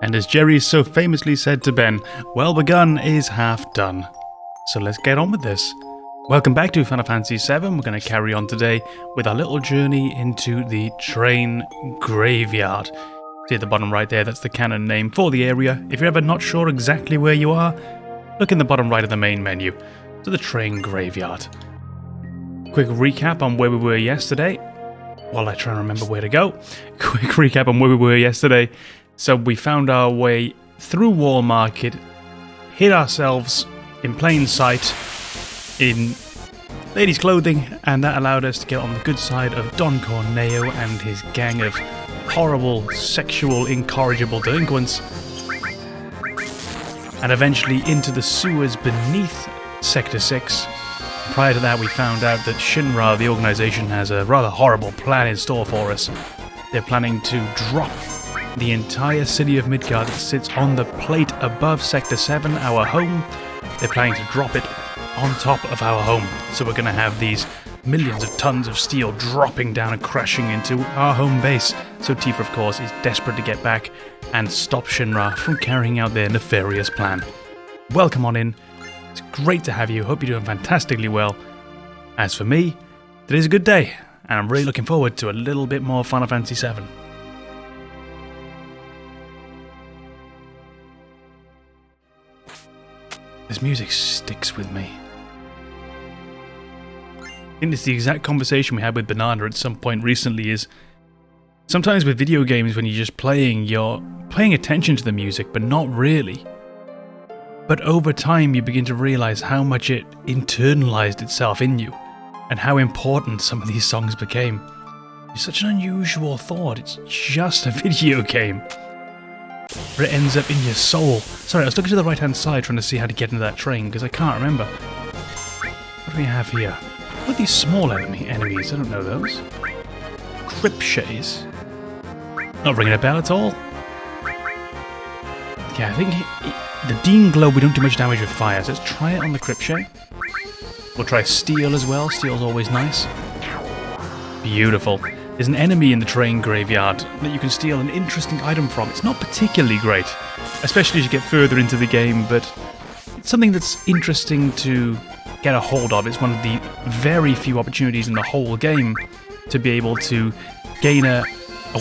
And as Jerry so famously said to Ben, well begun is half done. So let's get on with this. Welcome back to Final Fantasy VII. We're going to carry on today with our little journey into the train graveyard. See at the bottom right there, that's the canon name for the area. If you're ever not sure exactly where you are, look in the bottom right of the main menu. To the train graveyard. Quick recap on where we were yesterday. While I try and remember where to go. Quick recap on where we were yesterday. So we found our way through Wall Market, hid ourselves in plain sight in ladies' clothing, and that allowed us to get on the good side of Don Corneo and his gang of horrible, sexual, incorrigible delinquents, and eventually into the sewers beneath Sector 6. Prior to that, we found out that Shinra, the organization, has a rather horrible plan in store for us. They're planning to drop the entire city of Midgar that sits on the plate above Sector 7, our home. They're planning to drop it on top of our home. So we're going to have these millions of tons of steel dropping down and crashing into our home base. So Tifa, of course, is desperate to get back and stop Shinra from carrying out their nefarious plan. Welcome on in. It's great to have you. Hope you're doing fantastically well. As for me, today's a good day, and I'm really looking forward to a little bit more Final Fantasy VII. This music sticks with me. I think it's the exact conversation we had with Banana at some point recently. Is sometimes with video games, when you're just playing, you're paying attention to the music, but not really. But over time, you begin to realize how much it internalized itself in you, and how important some of these songs became. It's such an unusual thought. It's just a video game, but it ends up in your soul. Sorry, I was looking to the right-hand side trying to see how to get into that train, because I can't remember. What do we have here? What are these small enemies? I don't know those. Cripshays. Not ringing a bell at all. Yeah, I think the Dean Globe, we don't do much damage with fire, so let's try it on the Cripshay. We'll try Steel as well. Steel's always nice. Beautiful. There's an enemy in the train graveyard that you can steal an interesting item from. It's not particularly great, especially as you get further into the game, but it's something that's interesting to get a hold of. It's one of the very few opportunities in the whole game to be able to gain a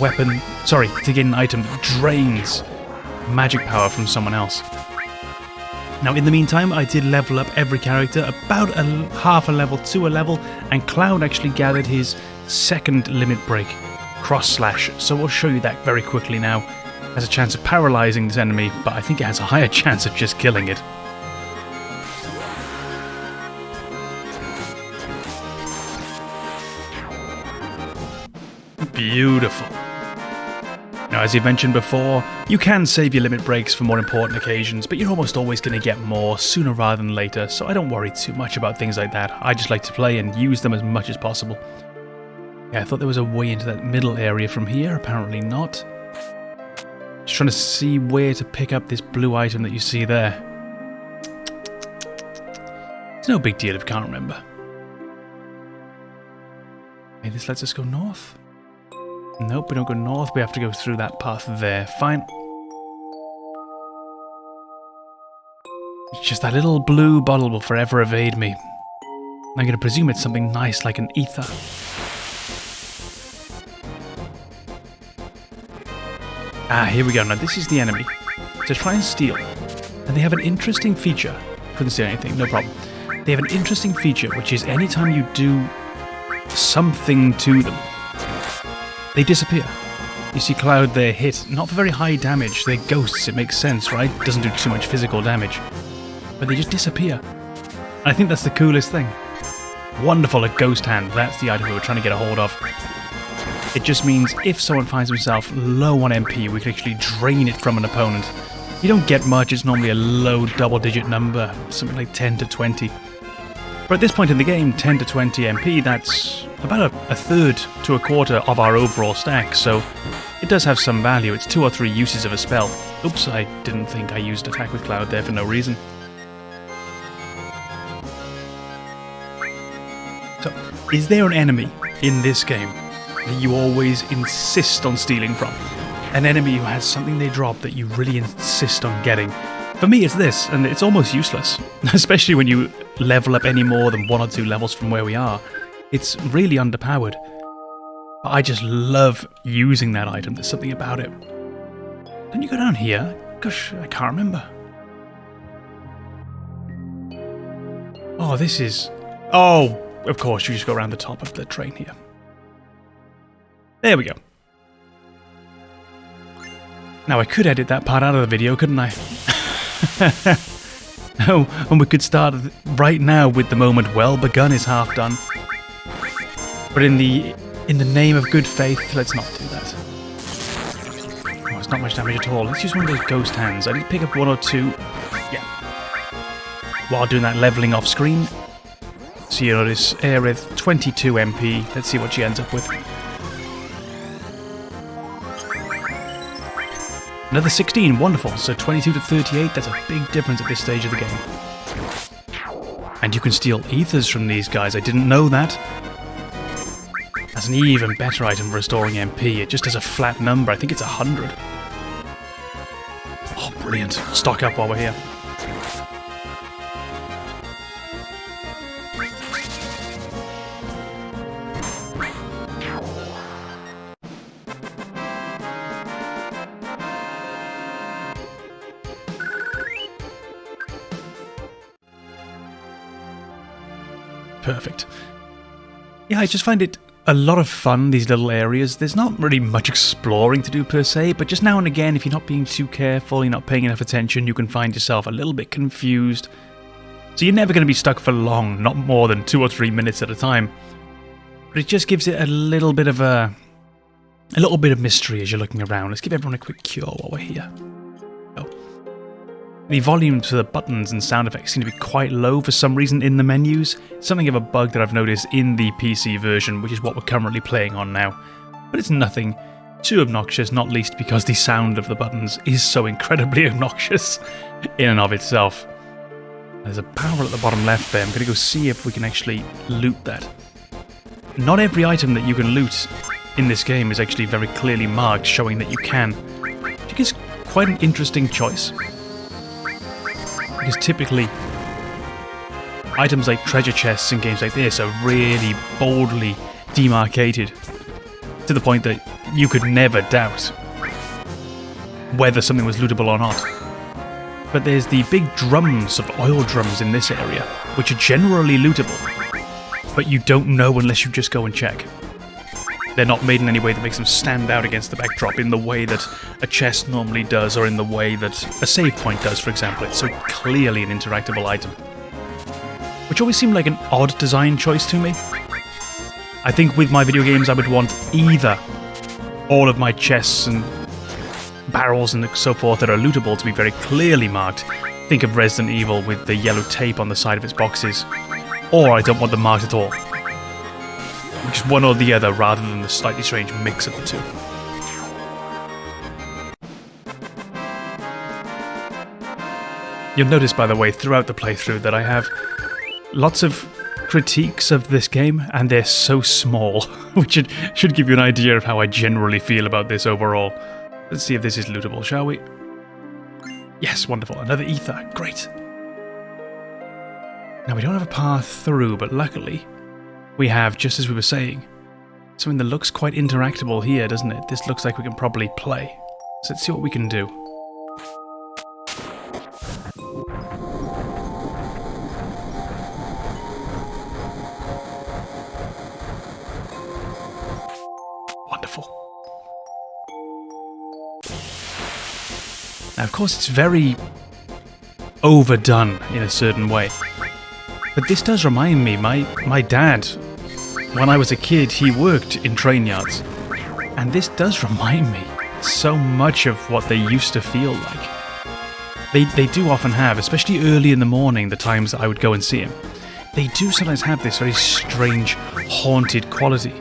weapon, to gain an item that drains magic power from someone else. Now, in the meantime, I did level up every character about half a level to a level, and Cloud actually gathered his second limit break, Cross Slash, so we'll show you that very quickly now. Has a chance of paralyzing this enemy, but I think it has a higher chance of just killing it. Beautiful. Now, as you mentioned before, you can save your limit breaks for more important occasions, but you're almost always going to get more sooner rather than later, so I don't worry too much about things like that. I just like to play and use them as much as possible. Yeah, I thought there was a way into that middle area from here, apparently not. Just trying to see where to pick up this blue item that you see there. It's no big deal if you can't remember. Okay, this lets us go north. Nope, we don't go north, we have to go through that path there. Fine. It's just that little blue bottle will forever evade me. I'm going to presume it's something nice like an ether. Ah, here we go. Now this is the enemy. So try and steal. And they have an interesting feature. Couldn't see anything, no problem. They have an interesting feature, which is anytime you do something to them, they disappear. You see Cloud there hit, not for very high damage. They're ghosts, it makes sense, right? Doesn't do too much physical damage. But they just disappear. I think that's the coolest thing. Wonderful, a ghost hand. That's the item we were trying to get a hold of. It just means if someone finds himself low on MP, we can actually drain it from an opponent. You don't get much, it's normally a low double-digit number, something like 10 to 20. But at this point in the game, 10 to 20 MP, that's about a third to a quarter of our overall stack, so it does have some value. It's 2 or 3 uses of a spell. Oops, I didn't think I used Attack with Cloud there for no reason. So, is there an enemy in this game that you always insist on stealing from? an enemy who has something they drop that you really insist on getting. For me, it's this, and it's almost useless, especially when you level up any more than 1 or 2 levels from where we are. It's really underpowered. But I just love using that item. There's something about it. Don't you go down here? Gosh, I can't remember. Oh, this is... Oh, of course, you just go around the top of the train here. There we go. Now, I could edit that part out of the video, couldn't I? Oh, and we could start right now with the moment well begun is half done. But in the name of good faith, let's not do that. Oh, it's not much damage at all. Let's use one of those ghost hands. I did pick up 1 or 2. Yeah. While doing that leveling off screen. So you notice Aeris, 22 MP. Let's see what she ends up with. Another 16, wonderful. So 22 to 38, that's a big difference at this stage of the game. And you can steal ethers from these guys. I didn't know that. That's an even better item for restoring MP. It just has a flat number. I think it's 100. Oh, brilliant. Stock up while we're here. Perfect. Yeah, I just find it a lot of fun, these little areas. There's not really much exploring to do per se, but just now and again, if you're not being too careful, you're not paying enough attention, you can find yourself a little bit confused. So you're never going to be stuck for long, not more than 2 or 3 minutes at a time. But it just gives it a little bit of mystery as you're looking around. Let's give everyone a quick cure while we're here. Oh. The volume to the buttons and sound effects seem to be quite low for some reason in the menus. It's something of a bug that I've noticed in the PC version, which is what we're currently playing on now. But it's nothing too obnoxious, not least because the sound of the buttons is so incredibly obnoxious in and of itself. There's a barrel at the bottom left there. I'm going to go see if we can actually loot that. Not every item that you can loot in this game is actually very clearly marked, showing that you can. I think it's quite an interesting choice. Because typically, items like treasure chests in games like this are really boldly demarcated to the point that you could never doubt whether something was lootable or not. But there's the big drums of oil drums in this area, which are generally lootable, but you don't know unless you just go and check. They're not made in any way that makes them stand out against the backdrop in the way that a chest normally does, or in the way that a save point does, for example. It's so clearly an interactable item. Which always seemed like an odd design choice to me. I think with my video games I would want either all of my chests and barrels and so forth that are lootable to be very clearly marked. Think of Resident Evil with the yellow tape on the side of its boxes. Or I don't want them marked at all. Just one or the other, rather than the slightly strange mix of the two. You'll notice, by the way, throughout the playthrough that I have lots of critiques of this game, and they're so small, which should give you an idea of how I generally feel about this overall. Let's see if this is lootable, shall we? Yes, wonderful. Another ether. Great. Now, we don't have a path through, but luckily we have, just as we were saying, something that looks quite interactable here, doesn't it? This looks like we can probably play. So let's see what we can do. Wonderful. Now, of course, it's very overdone in a certain way. But this does remind me, my dad, when I was a kid, he worked in train yards. And this does remind me so much of what they used to feel like. They do often have, especially early in the morning, the times that I would go and see him. They do sometimes have this very strange, haunted quality.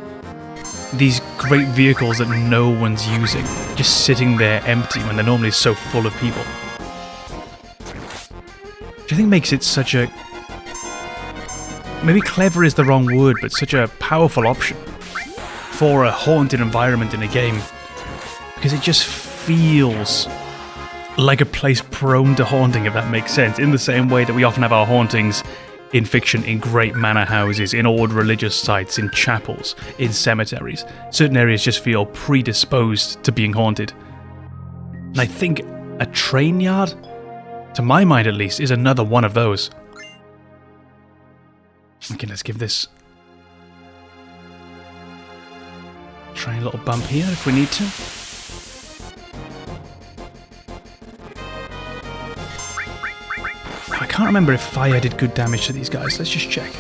These great vehicles that no one's using, just sitting there empty when they're normally so full of people. Which I think makes it such a... maybe clever is the wrong word, but such a powerful option for a haunted environment in a game. because it just feels like a place prone to haunting, if that makes sense, in the same way that we often have our hauntings in fiction in great manor houses, in old religious sites, in chapels, in cemeteries. Certain areas just feel predisposed to being haunted. And I think a train yard, to my mind at least, is another one of those. Okay, let's give this... try a little bump here if we need to. I can't remember if fire did good damage to these guys. Let's just check.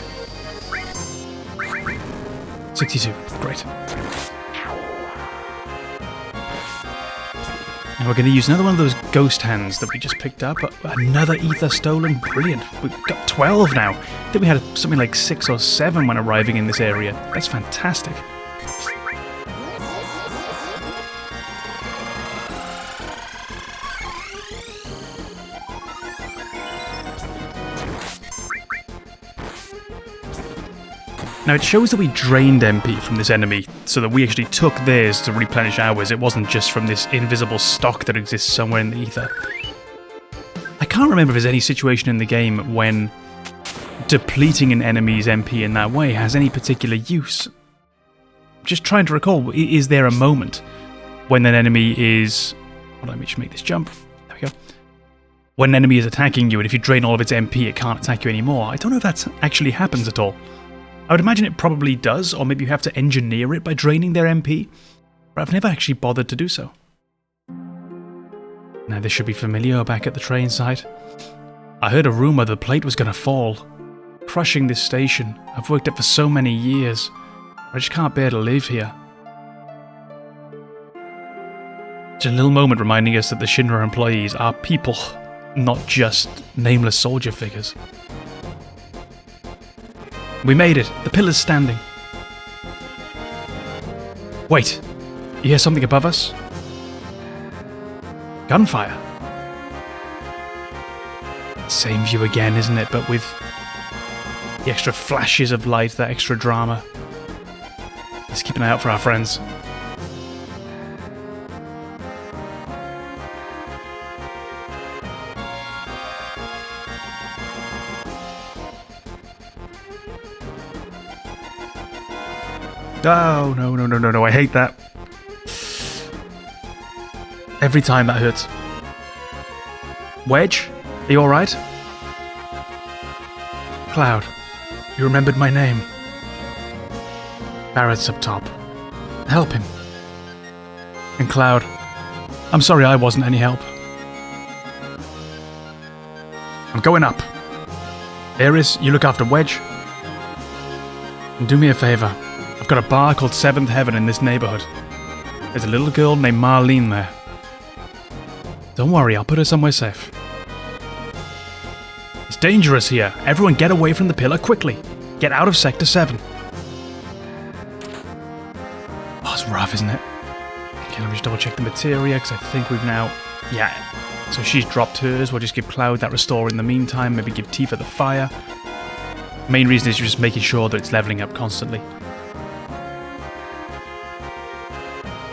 62. Great. And we're going to use another one of those ghost hands that we just picked up. Another ether stolen. Brilliant. We've got 12 now. I think we had something like 6 or 7 when arriving in this area. That's fantastic. Now, it shows that we drained MP from this enemy, so that we actually took theirs to replenish ours. It wasn't just from this invisible stock that exists somewhere in the ether. I can't remember if there's any situation in the game when depleting an enemy's MP in that way has any particular use. Just trying to recall, is there a moment when an enemy is... Hold on, let me just make this jump. There we go. When an enemy is attacking you, and if you drain all of its MP, it can't attack you anymore. I don't know if that actually happens at all. I would imagine it probably does, or maybe you have to engineer it by draining their MP, but I've never actually bothered to do so. Now this should be familiar back at the train site. I heard a rumour the plate was going to fall, crushing this station. I've worked it for so many years, I just can't bear to live here. Just a little moment reminding us that the Shinra employees are people, not just nameless soldier figures. We made it. The pillar's standing. Wait. You hear something above us? Gunfire. Same view again, isn't it? But with the extra flashes of light, that extra drama. Let's keep an eye out for our friends. Oh, no, I hate that. Every time that hurts. Wedge, are you alright? Cloud, you remembered my name. Barrett's up top. Help him. And Cloud, I'm sorry I wasn't any help. I'm going up. Aeris, you look after Wedge. And do me a favour. I've got a bar called Seventh Heaven in this neighbourhood. There's a little girl named Marlene there. Don't worry, I'll put her somewhere safe. It's dangerous here. Everyone get away from the pillar quickly. Get out of Sector 7. Oh, it's rough, isn't it? Okay, let me just double check the materia, because I think we've now... Yeah, so she's dropped hers. We'll just give Cloud that restore in the meantime. Maybe give Tifa the fire. Main reason is just making sure that it's levelling up constantly.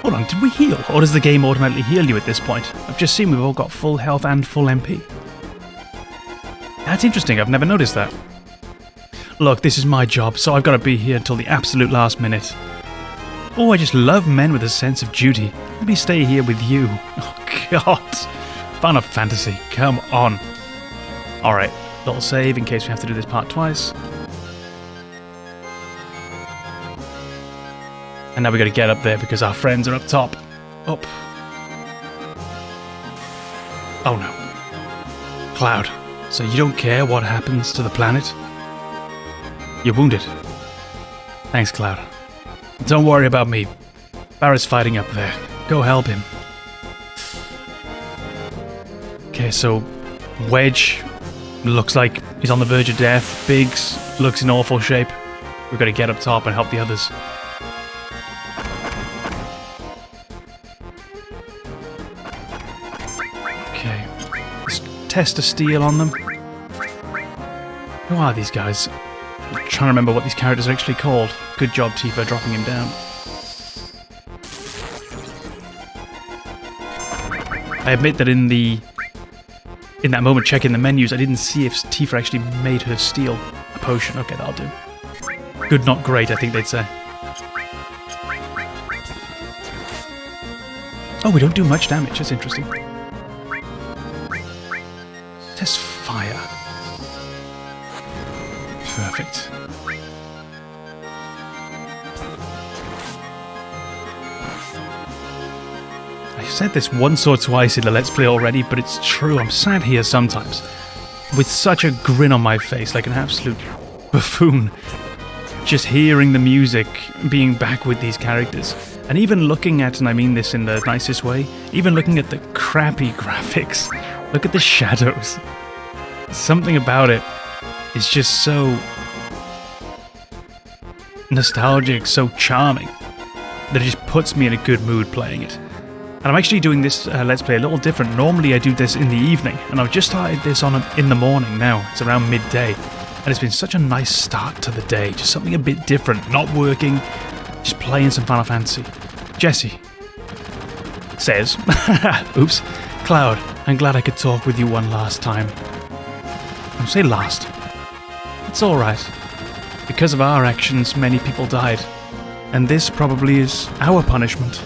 Hold on, did we heal? Or does the game automatically heal you at this point? I've just seen we've all got full health and full MP. That's interesting, I've never noticed that. Look, this is my job, so I've got to be here until the absolute last minute. Oh, I just love men with a sense of duty. Let me stay here with you. Oh, God. Final Fantasy, come on. Alright, little save in case we have to do this part twice. And now we got to get up there because our friends are up top. Up. Oh no. Cloud, so you don't care what happens to the planet? You're wounded. Thanks, Cloud. Don't worry about me. Barrett's fighting up there. Go help him. Okay, so Wedge looks like he's on the verge of death. Biggs looks in awful shape. We've got to get up top and help the others. Okay, let's test a steal on them. Who are these guys? I'm trying to remember what these characters are actually called. Good job, Tifa, dropping him down. I admit that in that moment checking the menus, I didn't see if Tifa actually made her steal a potion. Okay, that'll do. Good, not great, I think they'd say. Oh, we don't do much damage. That's interesting. Test fire. Perfect. I said this once or twice in the Let's Play already, but it's true. I'm sat here sometimes with such a grin on my face, like an absolute buffoon, just hearing the music, being back with these characters. And even looking at, and I mean this in the nicest way, even looking at the crappy graphics, look at the shadows. Something about it is just so nostalgic, so charming, that it just puts me in a good mood playing it. And I'm actually doing this Let's Play a little different. Normally I do this in the evening, and I've just started this in the morning now. It's around midday. And it's been such a nice start to the day. Just something a bit different. Not working, just playing some Final Fantasy. Jesse says, oops, Cloud, I'm glad I could talk with you one last time. Don't say last. It's alright. Because of our actions, many people died. And this probably is our punishment.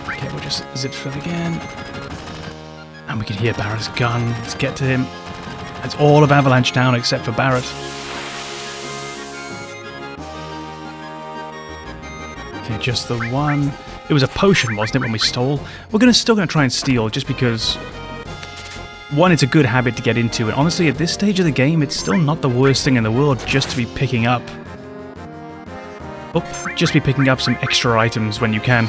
Okay, we'll just zip through again. And we can hear Barrett's gun. Let's get to him. It's all of Avalanche down except for Barrett. Okay, just the one. It was a potion, wasn't it, when we stole? We're still gonna try and steal, just because, one, it's a good habit to get into, and honestly, at this stage of the game, it's still not the worst thing in the world just to be picking up. Just be picking up some extra items when you can.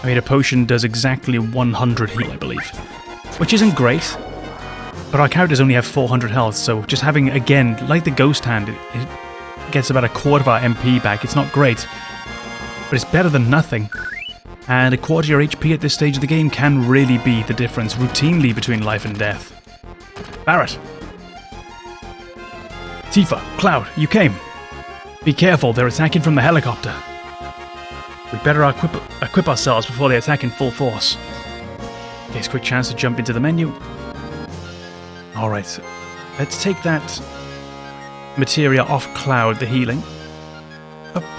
I mean, a potion does exactly 100 heal, I believe. Which isn't great, but our characters only have 400 health, so just having, again, like the Ghost Hand, it gets about a quarter of our MP back. It's not great, but it's better than nothing. And a quarter of your HP at this stage of the game can really be the difference, routinely, between life and death. Barrett! Tifa, Cloud, you came. Be careful, they're attacking from the helicopter. We'd better equip ourselves before they attack in full force. Okay, quick chance to jump into the menu. Alright, let's take that materia off Cloud, the healing.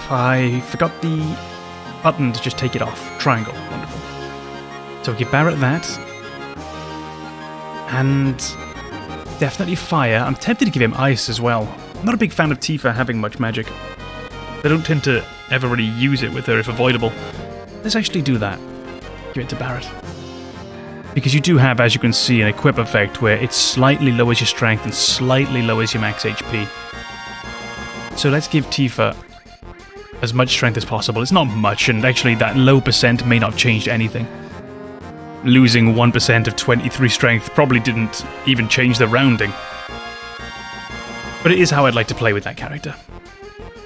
I forgot the button to just take it off. Triangle, wonderful. So we'll give Barrett that. And definitely fire. I'm tempted to give him ice as well. I'm not a big fan of Tifa having much magic. They don't tend to ever really use it with her if avoidable. Let's actually do that. Give it to Barrett. Because you do have, as you can see, an equip effect where it slightly lowers your strength and slightly lowers your max HP. So let's give Tifa as much strength as possible. It's not much, and actually that low percent may not change anything. Losing 1% of 23 strength probably didn't even change the rounding. But it is how I'd like to play with that character.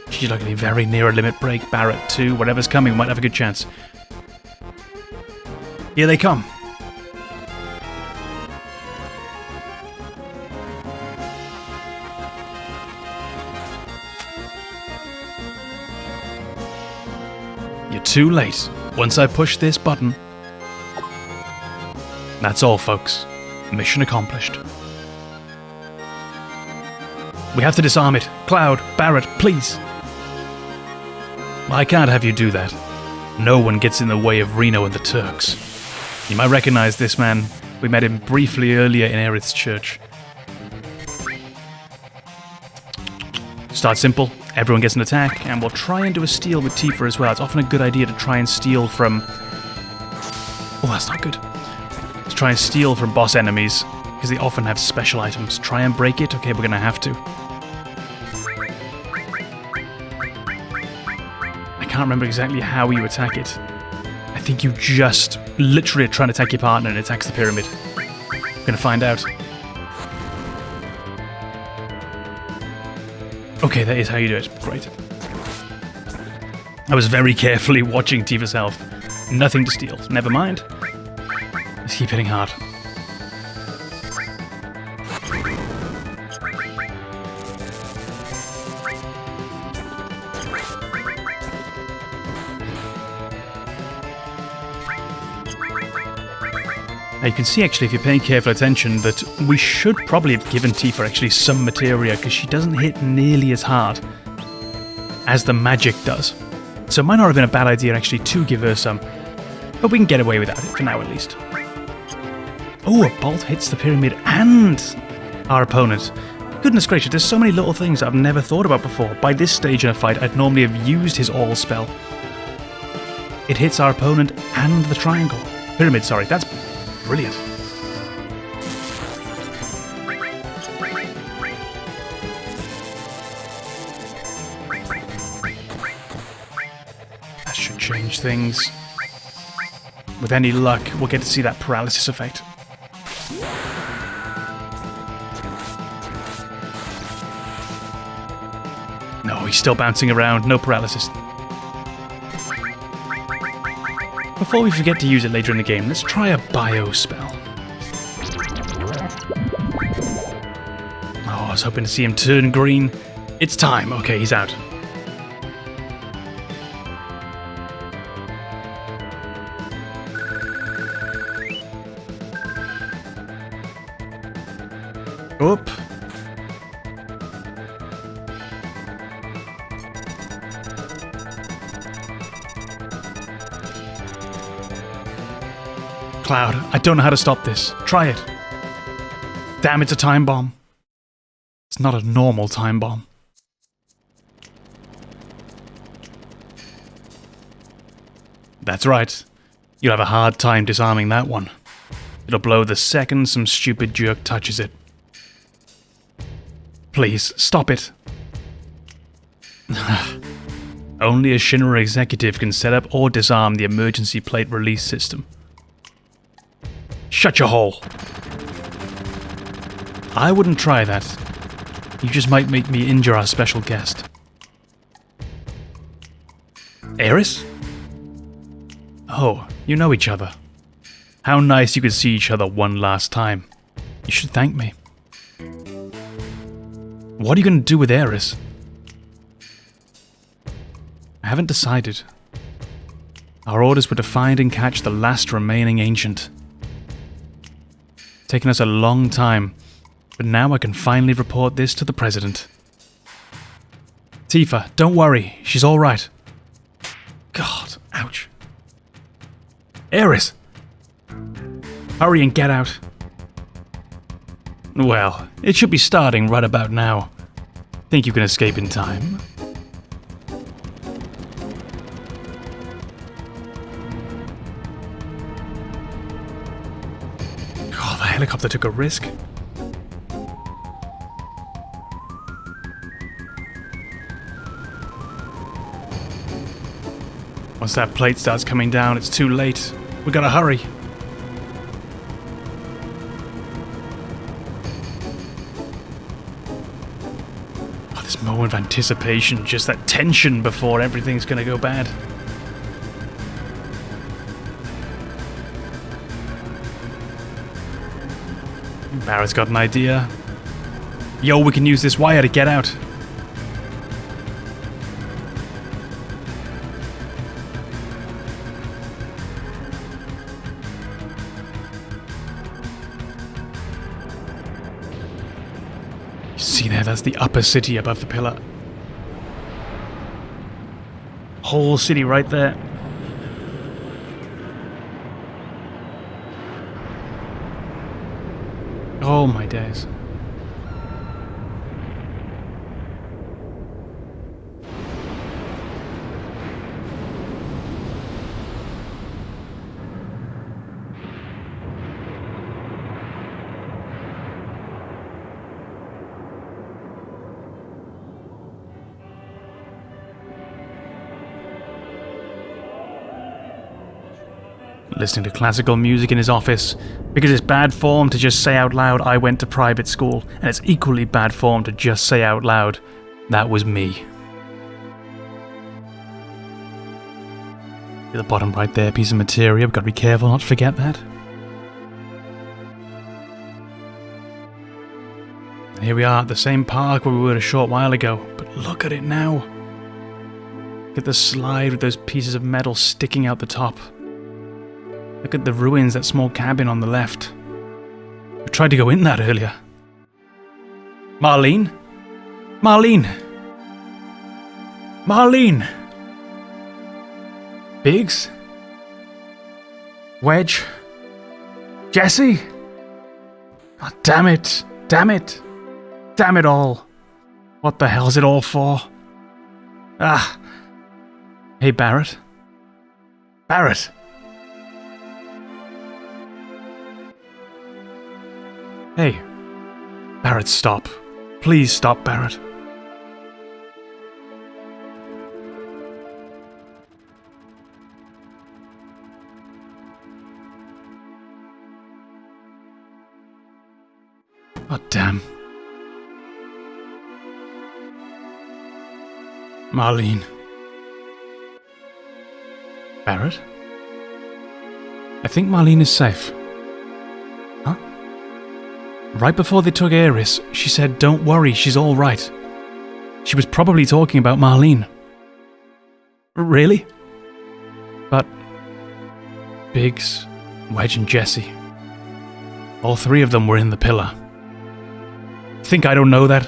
She's likely very near a limit break. Barrett too. Whatever's coming might have a good chance. Here they come. You're too late. Once I push this button... That's all, folks. Mission accomplished. We have to disarm it. Cloud, Barrett, please. I can't have you do that. No one gets in the way of Reno and the Turks. You might recognize this man. We met him briefly earlier in Aeris Church. Start simple. Everyone gets an attack, and we'll try and do a steal with Tifa as well. It's often a good idea to try and steal from... Oh, that's not good. To try and steal from boss enemies, because they often have special items. Try and break it? Okay, we're gonna have to. I can't remember exactly how you attack it. I think you just literally try to attack your partner and it attacks the pyramid. We're gonna find out. Okay, that is how you do it. Great. I was very carefully watching Tifa's health. Nothing to steal. Never mind. Let's keep hitting hard. Now you can see actually, if you're paying careful attention, that we should probably have given Tifa actually some materia, because she doesn't hit nearly as hard as the magic does. So it might not have been a bad idea actually to give her some, but we can get away without it for now at least. Oh, a bolt hits the pyramid and our opponent. Goodness gracious, there's so many little things I've never thought about before. By this stage in a fight, I'd normally have used his all spell. It hits our opponent and the triangle. Pyramid, sorry. That's brilliant. That should change things. With any luck, we'll get to see that paralysis effect. No, he's still bouncing around. No paralysis. Before we forget to use it later in the game, let's try a bio spell. Oh, I was hoping to see him turn green. It's time. Okay, he's out. Oop. Cloud, I don't know how to stop this. Try it. Damn, it's a time bomb. It's not a normal time bomb. That's right. You'll have a hard time disarming that one. It'll blow the second some stupid jerk touches it. Please, stop it. Only a Shinra executive can set up or disarm the emergency plate release system. Shut your hole. I wouldn't try that. You just might make me injure our special guest. Aeris? Oh, you know each other. How nice you could see each other one last time. You should thank me. What are you going to do with Aeris? I haven't decided. Our orders were to find and catch the last remaining ancient. Taken us a long time, but now I can finally report this to the President. Tifa, don't worry, she's alright. God, ouch. Aeris! Hurry and get out. Well, it should be starting right about now. Think you can escape in time? The helicopter took a risk. Once that plate starts coming down, it's too late. We gotta hurry. Oh, this moment of anticipation, just that tension before everything's gonna go bad. Barrett's got an idea. Yo, we can use this wire to get out. You see there, that's the upper city above the pillar. Whole city right there. Oh my days. Listening to classical music in his office, because it's bad form to just say out loud, I went to private school, and it's equally bad form to just say out loud, that was me. At the bottom right there, piece of materia, we've got to be careful not to forget that. And here we are at the same park where we were a short while ago, but look at it now. Look at the slide with those pieces of metal sticking out the top. Look at the ruins, that small cabin on the left. We tried to go in that earlier. Marlene? Marlene! Marlene! Biggs? Wedge? Jesse? God damn it! Damn it! Damn it all! What the hell's it all for? Ah! Hey, Barrett? Barrett! Hey. Barrett, stop. Please stop, Barrett. Oh, damn. Marlene. Barrett? I think Marlene is safe. Huh? Right before they took Aeris, she said, "Don't worry, she's all right." She was probably talking about Marlene. Really? But Biggs, Wedge and Jesse, all three of them were in the pillar. Think I don't know that?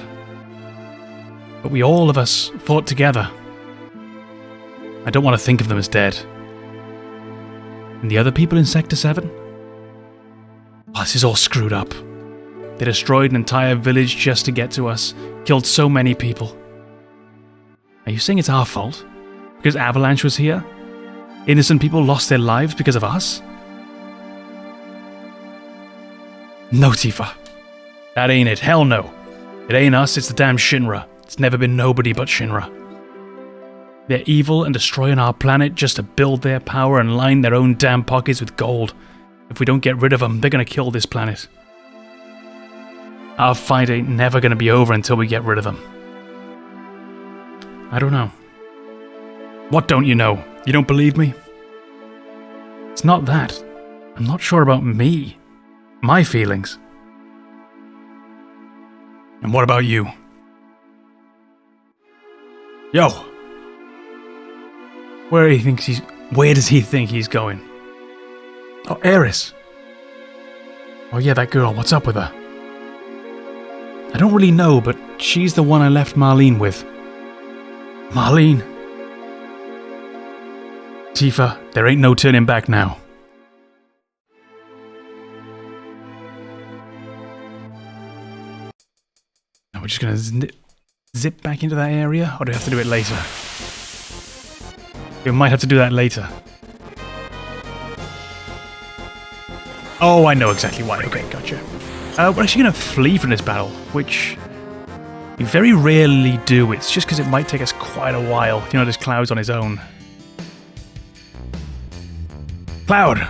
But we all of us fought together. I don't want to think of them as dead. And the other people in Sector 7? Oh, this is all screwed up. They destroyed an entire village just to get to us. Killed so many people. Are you saying it's our fault? Because Avalanche was here? Innocent people lost their lives because of us? No, Tifa. That ain't it. Hell no. It ain't us, it's the damn Shinra. It's never been nobody but Shinra. They're evil and destroying our planet just to build their power and line their own damn pockets with gold. If we don't get rid of them, they're gonna kill this planet. Our fight ain't never gonna be over until we get rid of them. I don't know. What don't you know? You don't believe me? It's not that. I'm not sure about me. My feelings. And what about you? Yo! Where does he think he's going? Oh, Aeris. Oh yeah, that girl. What's up with her? I don't really know, but she's the one I left Marlene with. Marlene. Tifa, there ain't no turning back now. Now we're just gonna zip back into that area, or do we have to do it later? We might have to do that later. Oh, I know exactly why. Okay, gotcha. We're actually going to flee from this battle, which we very rarely do. It's just because it might take us quite a while. You know, there's Cloud's on his own. Cloud!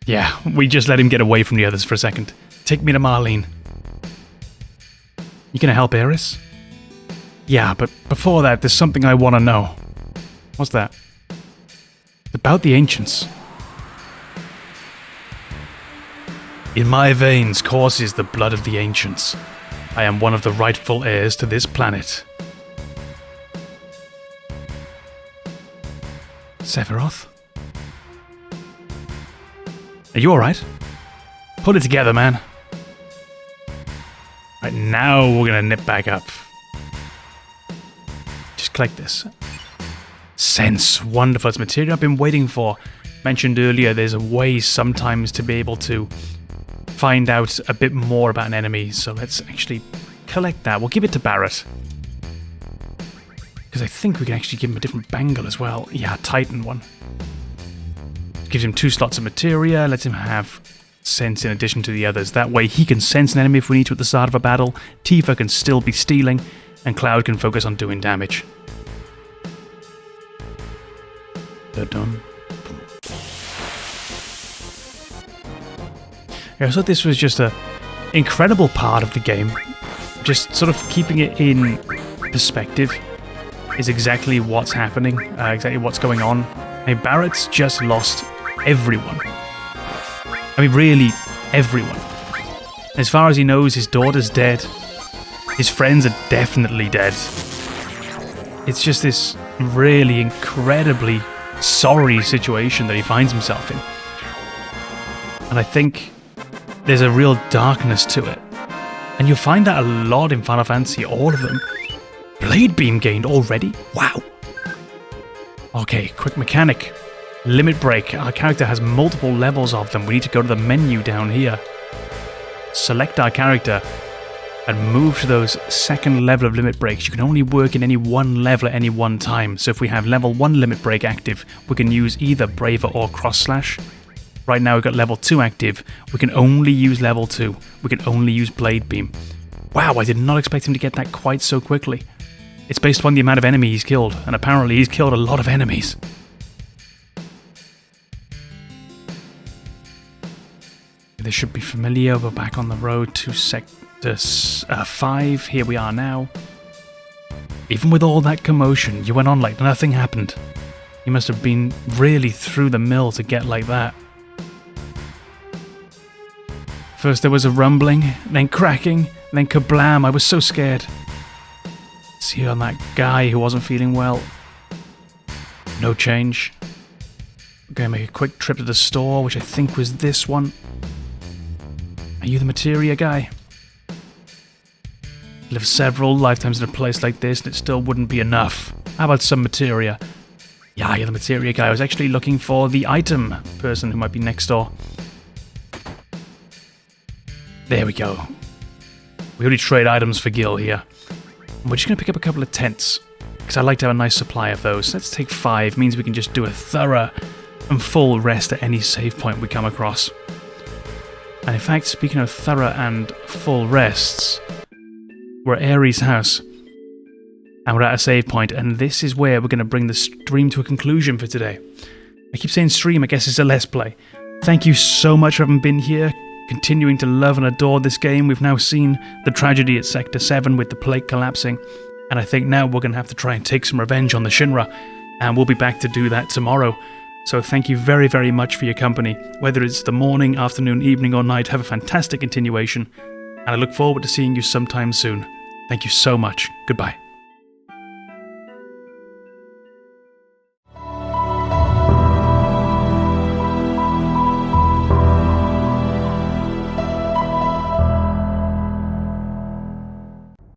Yeah, we just let him get away from the others for a second. Take me to Marlene. You gonna help Aeris? Yeah, but before that, there's something I want to know. What's that? It's about the ancients. In my veins courses the blood of the ancients. I am one of the rightful heirs to this planet. Sephiroth? Are you alright? Pull it together, man. Right, now we're gonna nip back up. Just collect this. Sense. Wonderful. It's material I've been waiting for. Mentioned earlier, there's a way sometimes to be able to find out a bit more about an enemy, so let's actually collect that. We'll give it to Barrett. Because I think we can actually give him a different bangle as well. Yeah, Titan one. Gives him 2 slots of materia, lets him have sense in addition to the others. That way he can sense an enemy if we need to at the start of a battle, Tifa can still be stealing, and Cloud can focus on doing damage. They're done. I thought this was just an incredible part of the game. Just sort of keeping it in perspective is exactly what's happening, exactly what's going on. I mean, Barrett's just lost everyone. I mean, really, everyone. As far as he knows, his daughter's dead. His friends are definitely dead. It's just this really incredibly sorry situation that he finds himself in. And I think there's a real darkness to it. And you'll find that a lot in Final Fantasy, all of them. Blade Beam gained already? Wow. Okay, quick mechanic. Limit Break. Our character has multiple levels of them. We need to go to the menu down here. Select our character and move to those second level of limit breaks. You can only work in any one level at any one time. So if we have level 1 limit break active, we can use either Braver or Cross Slash. Right now we've got level 2 active. We can only use level 2. We can only use Blade Beam. Wow, I did not expect him to get that quite so quickly. It's based upon the amount of enemies he's killed, and apparently he's killed a lot of enemies. This should be familiar. We're back on the road to Sector 5. Here we are now. Even with all that commotion, you went on like nothing happened. You must have been really through the mill to get like that. First there was a rumbling, then cracking, then kablam. I was so scared. See on that guy who wasn't feeling well. No change. I'm going to make a quick trip to the store, which I think was this one. Are you the materia guy? Live several lifetimes in a place like this and it still wouldn't be enough. How about some materia? Yeah, you're the materia guy. I was actually looking for the item person who might be next door. There we go. We already trade items for Gil here. We're just going to pick up a couple of tents, because I like to have a nice supply of those. Let's take 5, means we can just do a thorough and full rest at any save point we come across. And in fact, speaking of thorough and full rests, we're at Aeris' house, and we're at a save point, and this is where we're going to bring the stream to a conclusion for today. I keep saying stream, I guess it's a Let's Play. Thank you so much for having been here, continuing to love and adore this game. We've now seen the tragedy at Sector 7 with the plate collapsing, and I think now we're going to have to try and take some revenge on the Shinra, and we'll be back to do that tomorrow. So thank you very, very much for your company. Whether it's the morning, afternoon, evening or night, have a fantastic continuation, and I look forward to seeing you sometime soon. Thank you so much. Goodbye.